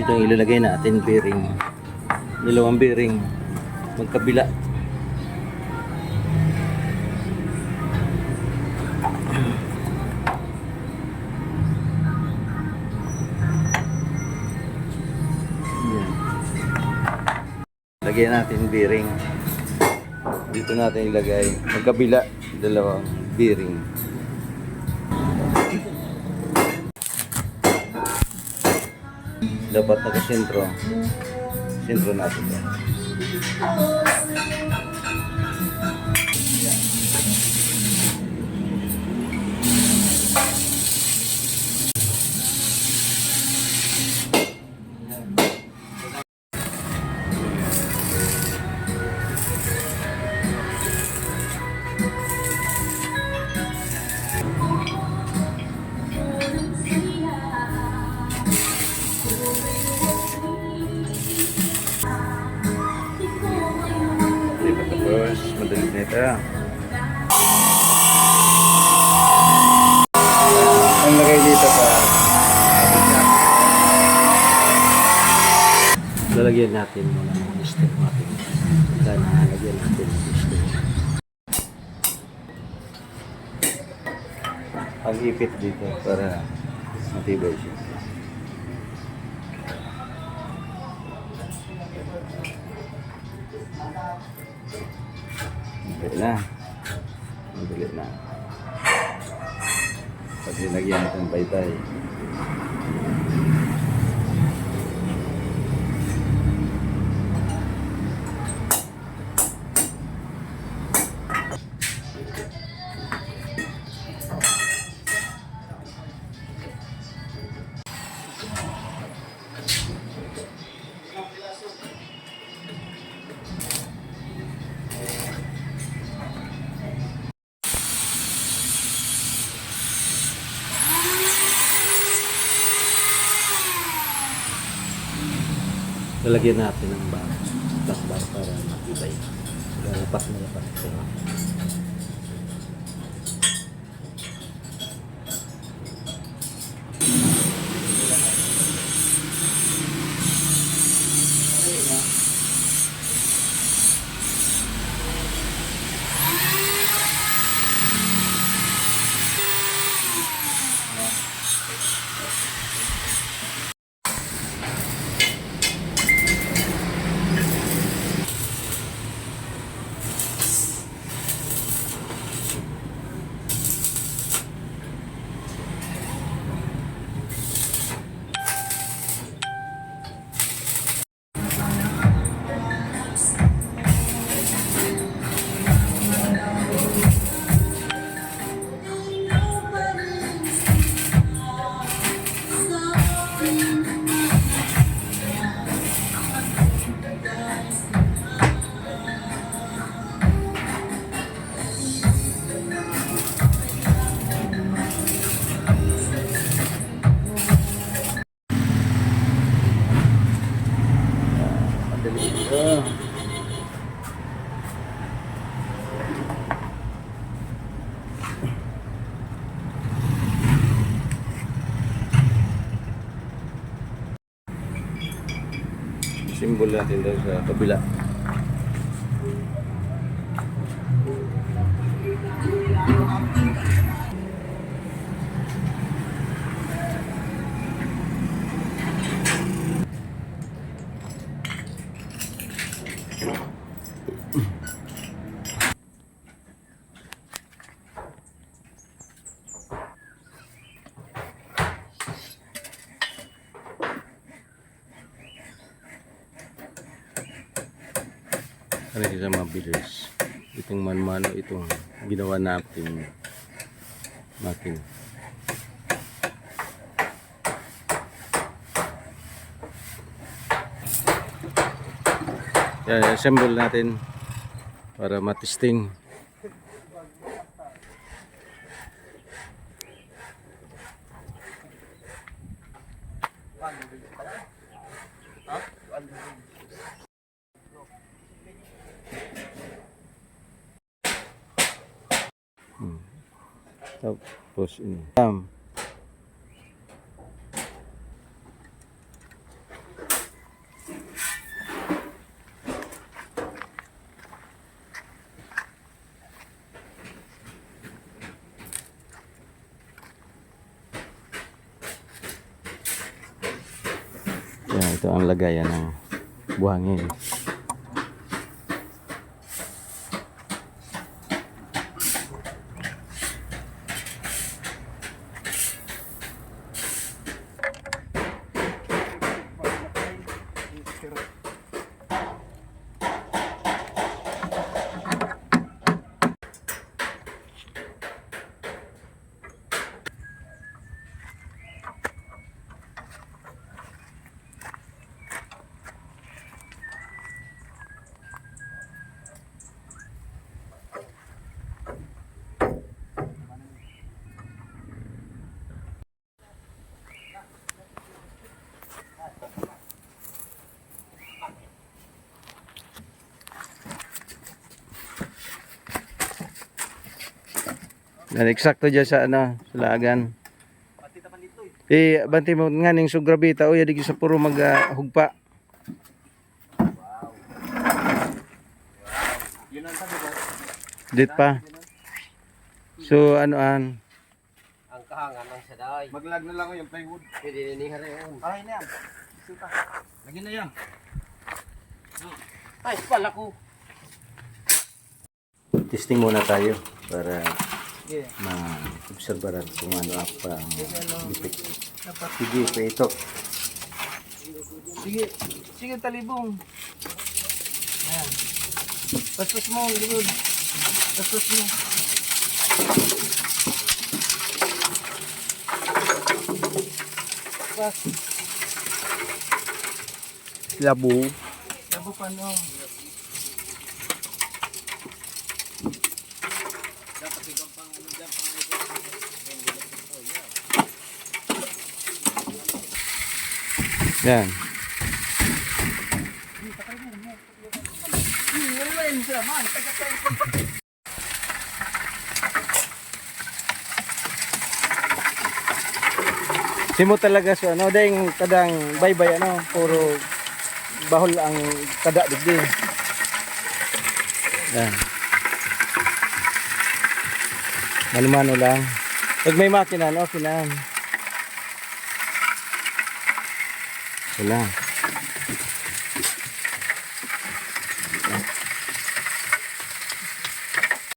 Ito yung ilalagay natin bearing. Dalawang bearing magkabila. Yan. Lagyan natin bearing. Dito natin ilagay magkabila dalawang bearing. Dapat nakasentro. Sentro natin yan. Tapos, madali na ito. Ang lagay dito sa lalagyan natin muna ng stem natin. Kaya lagyan natin ng stem. Ang ipit dito para matibay siya. Madali na. Madali na. Pag nilagyan natin ng baytay. Lalagyan natin ng bar, flat bar para matibay. Lapat na lapat ito. Simbol natin doon sa kabila. Para sa mabilis. Itong manmano, itong ginawa natin makina. Yan, assemble natin para matesting. Tapos ini. Yan, ito ang lagayan ng buhangin. Dan eksakto dyan sa ano, sa lagan. Banti mo nga ning sugrabita o yadig sa puro maghugpa. Dit pa. So anoan? Ang kahangan ng saday. Maglag na lang ko yung plywood. Pwede na ni Harayon. Aray na yan. Sita. Lagyan na yan. Ay, pala ko. Testing muna tayo para ma-obserbaran kung ano ang defect. Sige, ito. Sige. Sige, talibong. Ayan. Pastos mo, ligod. Pastos mo. Pas. Labo. Labo pa no. Yan. Simo talaga so ano ding kadang baybay ano puro bahol ang kada digdi. Yan. Manumano lang. Pag may makina no, kinan. Wala.